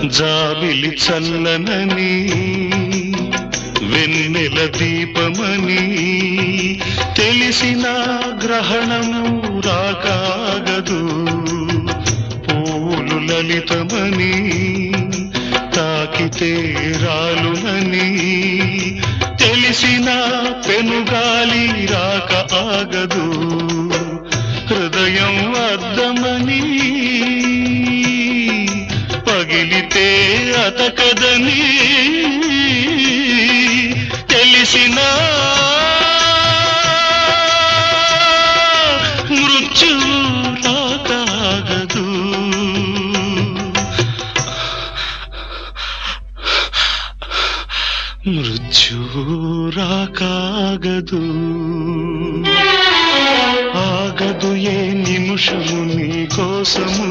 జాబిలి చల్లనని వెన్నెల దీపమని తెలిసిన గ్రహణము రాకాగదు. పూలు లలితమని తాకితే రాలునని తెలిసిన పెనుగాలి రాక ఆగదు. హృదయం అద్దమని పగిలితే అతకదని తెలిసిన మృత్యువు రాకాగదు. మృత్యువు రాకాగదు. ఆగదు ఏ నిమిషము నీ కోసము